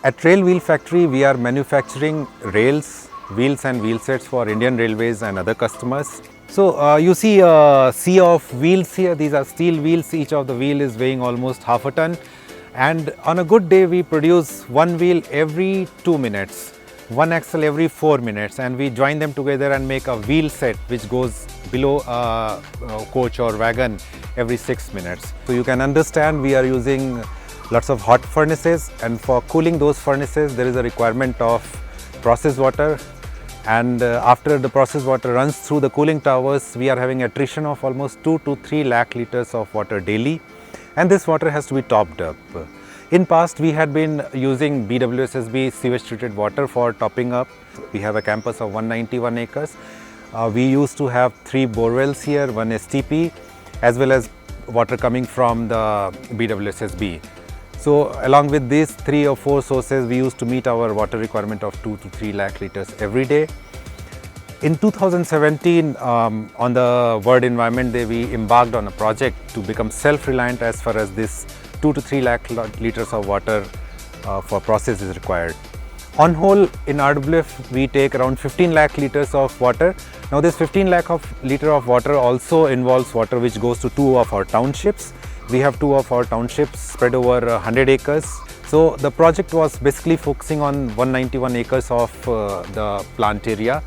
At Rail Wheel Factory, we are manufacturing rails, wheels and wheel sets for Indian Railways and other customers. So you see a sea of wheels here. These are steel wheels. Each of the wheel is weighing almost half a ton. And on a good day, we produce one wheel every 2 minutes, one axle every 4 minutes, and we join them together and make a wheel set which goes below a coach or wagon every 6 minutes. So you can understand we are using lots of hot furnaces, and for cooling those furnaces there is a requirement of process water, and after the process water runs through the cooling towers, we are having attrition of almost 2 to 3 lakh liters of water daily, and this water has to be topped up. In past we had been using BWSSB sewage treated water for topping up. We have a campus of 191 acres. We used to have 3 borewells here, 1 STP, as well as water coming from the BWSSB. So along with these 3 or 4 sources, we used to meet our water requirement of 2 to 3 lakh liters every day. In 2017, on the World Environment Day, we embarked on a project to become self-reliant as far as this 2 to 3 lakh liters of water for process is required. On whole, in RWF, we take around 15 lakh liters of water. Now this 15 lakh liter of water also involves water which goes to 2 of our townships. We have 2 of our townships spread over 100 acres. So the project was basically focusing on 191 acres of the plant area.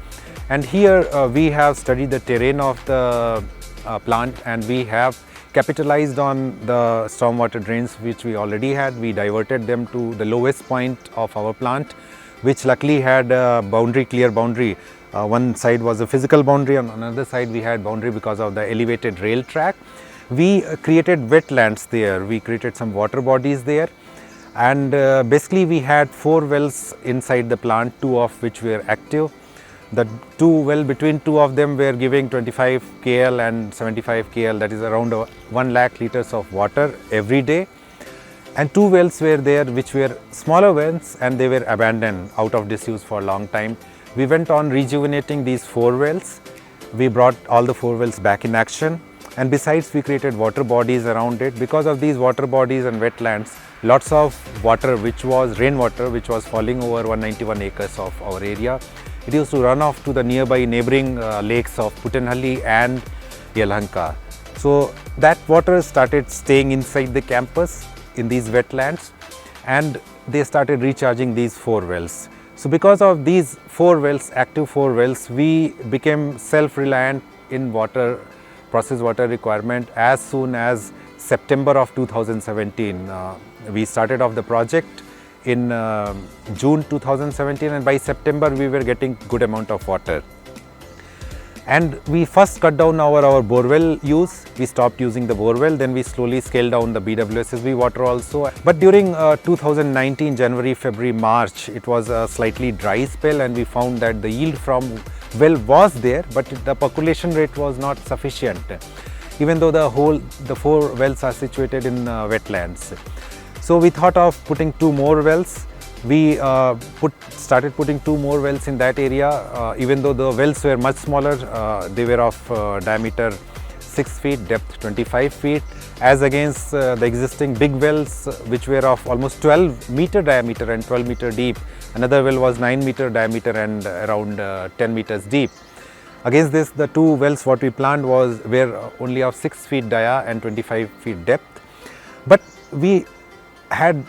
And here we have studied the terrain of the plant, and we have capitalized on the stormwater drains which we already had. We diverted them to the lowest point of our plant, which luckily had a boundary, clear boundary. One side was a physical boundary, on another side we had boundary because of the elevated rail track. We created wetlands there, we created some water bodies there, and basically we had 4 wells inside the plant, 2 of which were active. The 2 well, between 2 of them were giving 25 KL and 75 KL, that is around 1 lakh liters of water every day. And 2 wells were there which were smaller wells, and they were abandoned, out of disuse for a long time. We went on rejuvenating these 4 wells. We brought all the 4 wells back in action, and besides we created water bodies around it. Because of these water bodies and wetlands, lots of water which was rainwater which was falling over 191 acres of our area, it used to run off to the neighboring lakes of Putenhalli and Yelahanka. So that water started staying inside the campus in these wetlands, and they started recharging these 4 wells. So because of these 4 wells, active 4 wells, we became self-reliant in water, process water requirement as soon as September of 2017. We started off the project in June 2017, and by September we were getting good amount of water. And we first cut down our borewell use. We stopped using the borewell, then we slowly scaled down the BWSSB water also. But during 2019, January, February, March, it was a slightly dry spell, and we found that the yield from well was there, but the percolation rate was not sufficient, even though the 4 wells are situated in wetlands. So we thought of putting 2 more wells. We started putting 2 more wells in that area, even though the wells were much smaller. They were of diameter 6 feet, depth 25 feet, as against the existing big wells which were of almost 12 meter diameter and 12 meter deep. Another well was 9 meter diameter and around 10 meters deep. Against this, the 2 wells what we planned were only of 6 feet dia and 25 feet depth. But we had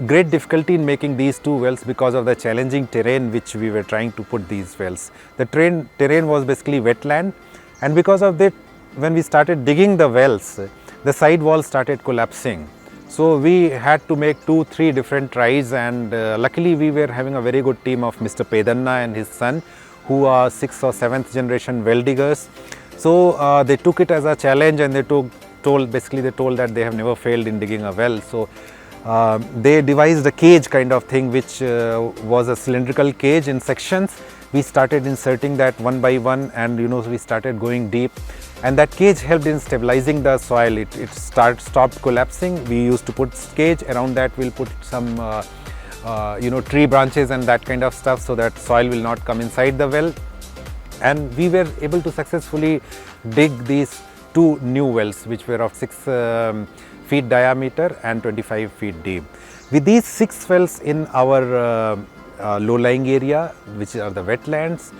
great difficulty in making these 2 wells because of the challenging terrain which we were trying to put these wells. The terrain was basically wetland, and because of that, when we started digging the wells, the side walls started collapsing. So we had to make 2-3 different tries, and luckily we were having a very good team of Mr. Pedanna and his son, who are 6th or 7th generation well diggers. So they took it as a challenge, and they told that they have never failed in digging a well. So they devised a cage kind of thing, which was a cylindrical cage in sections. We started inserting that one by one, and we started going deep, and that cage helped in stabilizing the soil. It stopped collapsing. We used to put cage around that. We'll put some tree branches and that kind of stuff, so that soil will not come inside the well. And we were able to successfully dig these 2 new wells, which were of 6 feet diameter and 25 feet deep. With these 6 wells in our low-lying area, which are the wetlands,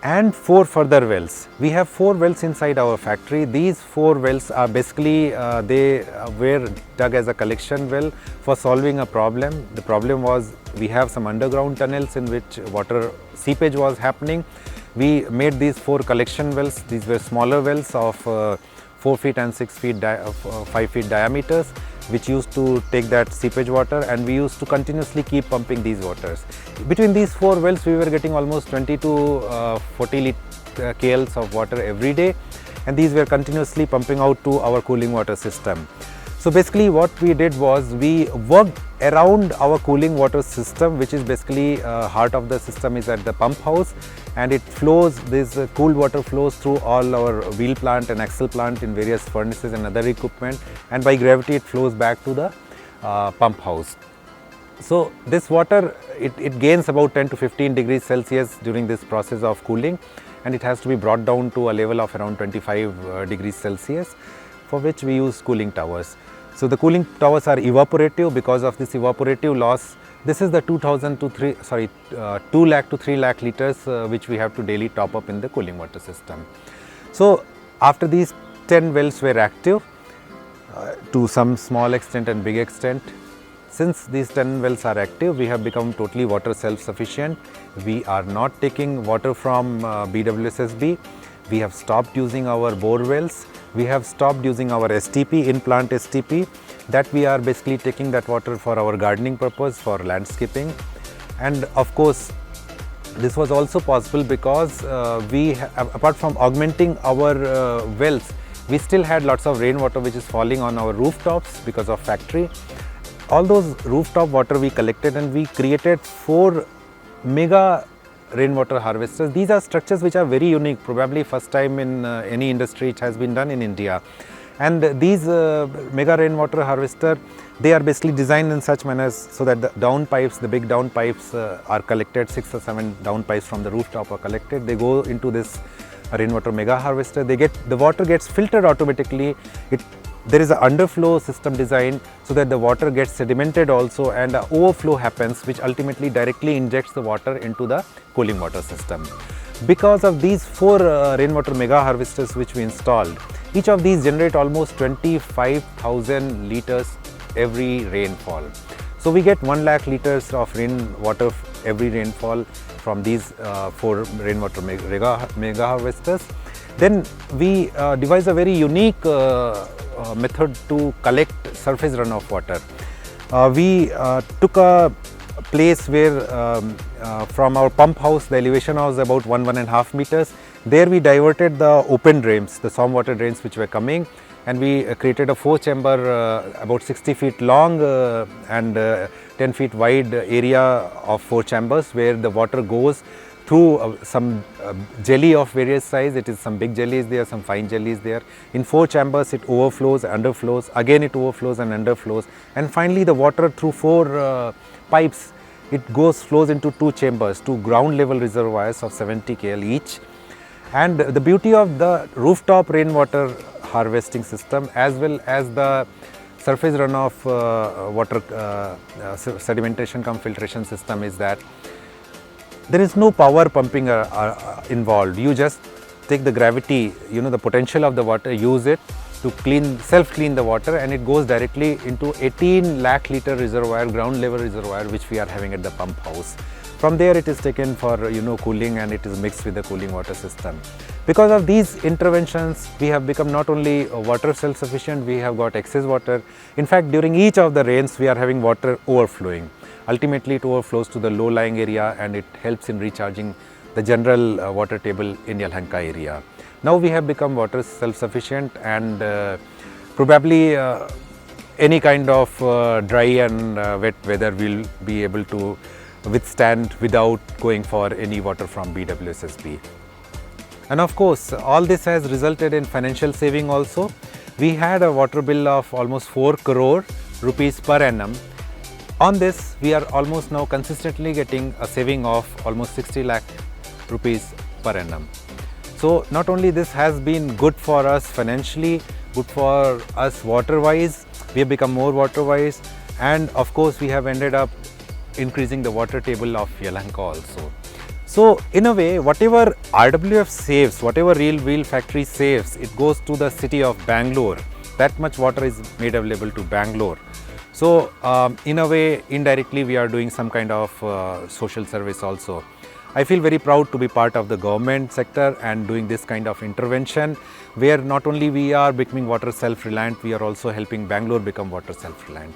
and 4 further wells. We have 4 wells inside our factory. These 4 wells are basically, they were dug as a collection well for solving a problem. The problem was we have some underground tunnels in which water seepage was happening. We made these 4 collection wells. These were smaller wells of 4 feet and 6 feet, 5 feet diameters, which used to take that seepage water, and we used to continuously keep pumping these waters. Between these 4 wells, we were getting almost 20 to 40 KLs of water every day, and these were continuously pumping out to our cooling water system. So basically what we did was we worked around our cooling water system, which is basically heart of the system is at the pump house, and it flows, this cooled water flows through all our wheel plant and axle plant in various furnaces and other equipment, and by gravity it flows back to the pump house. So this water, it gains about 10 to 15 degrees Celsius during this process of cooling, and it has to be brought down to a level of around 25 degrees Celsius, for which we use cooling towers. So the cooling towers are evaporative. Because of this evaporative loss, this is the 2 lakh to 3 lakh liters which we have to daily top up in the cooling water system. So after these 10 wells were active to some small extent and big extent, since these 10 wells are active, we have become totally water self-sufficient. We are not taking water from BWSSB. We have stopped using our bore wells. We have stopped using our STP, in-plant STP, that we are basically taking that water for our gardening purpose, for landscaping. And of course, this was also possible because apart from augmenting our wells, we still had lots of rainwater which is falling on our rooftops because of factory. All those rooftop water we collected, and we created 4 mega rainwater harvesters. These are structures which are very unique, probably first time in any industry it has been done in India. And these mega rainwater harvester, they are basically designed in such manners so that the down pipes, the big down pipes are collected, 6 or 7 down pipes from the rooftop are collected. They go into this rainwater mega harvester. The water gets filtered automatically. There is an underflow system designed so that the water gets sedimented also, and an overflow happens, which ultimately directly injects the water into the cooling water system. Because of these 4 rainwater mega harvesters which we installed, each of these generate almost 25,000 liters every rainfall. So we get 1 lakh liters of rainwater every rainfall from these 4 rainwater mega harvesters. Then we devised a very unique method to collect surface runoff water. We took a place where from our pump house, the elevation was about 1.5 meters. There we diverted the open drains, the stormwater drains which were coming, and we created a 4-chamber about 60 feet long and 10 feet wide area of 4 chambers where the water goes through some jelly of various size. It is some big jellies there, some fine jellies there. In 4 chambers it overflows, underflows, again it overflows and underflows, and finally the water through 4 pipes, it flows into 2 chambers, 2 ground level reservoirs of 70 KL each. And the beauty of the rooftop rainwater harvesting system as well as the surface runoff water sedimentation cum filtration system is that there is no power pumping involved. You just take the gravity, the potential of the water, use it to self-clean the water, and it goes directly into 18 lakh liter reservoir, ground level reservoir, which we are having at the pump house. From there it is taken for cooling, and it is mixed with the cooling water system. Because of these interventions, we have become not only water self-sufficient, we have got excess water. In fact, during each of the rains, we are having water overflowing. Ultimately, it overflows to the low-lying area, and it helps in recharging the general water table in Yelahanka area. Now we have become water self-sufficient, and probably any kind of dry and wet weather will be able to withstand without going for any water from BWSSB. And of course, all this has resulted in financial saving also. We had a water bill of almost 4 crore rupees per annum. On this, we are almost now consistently getting a saving of almost 60 lakh rupees per annum. So not only this has been good for us financially, good for us water-wise, we have become more water-wise. and of course we have ended up increasing the water table of Yelahanka also. So in a way, whatever RWF saves, whatever Real Wheel Factory saves, it goes to the city of Bangalore. That much water is made available to Bangalore. So in a way, indirectly we are doing some kind of social service also. I feel very proud to be part of the government sector and doing this kind of intervention, where not only we are becoming water self-reliant, we are also helping Bangalore become water self-reliant.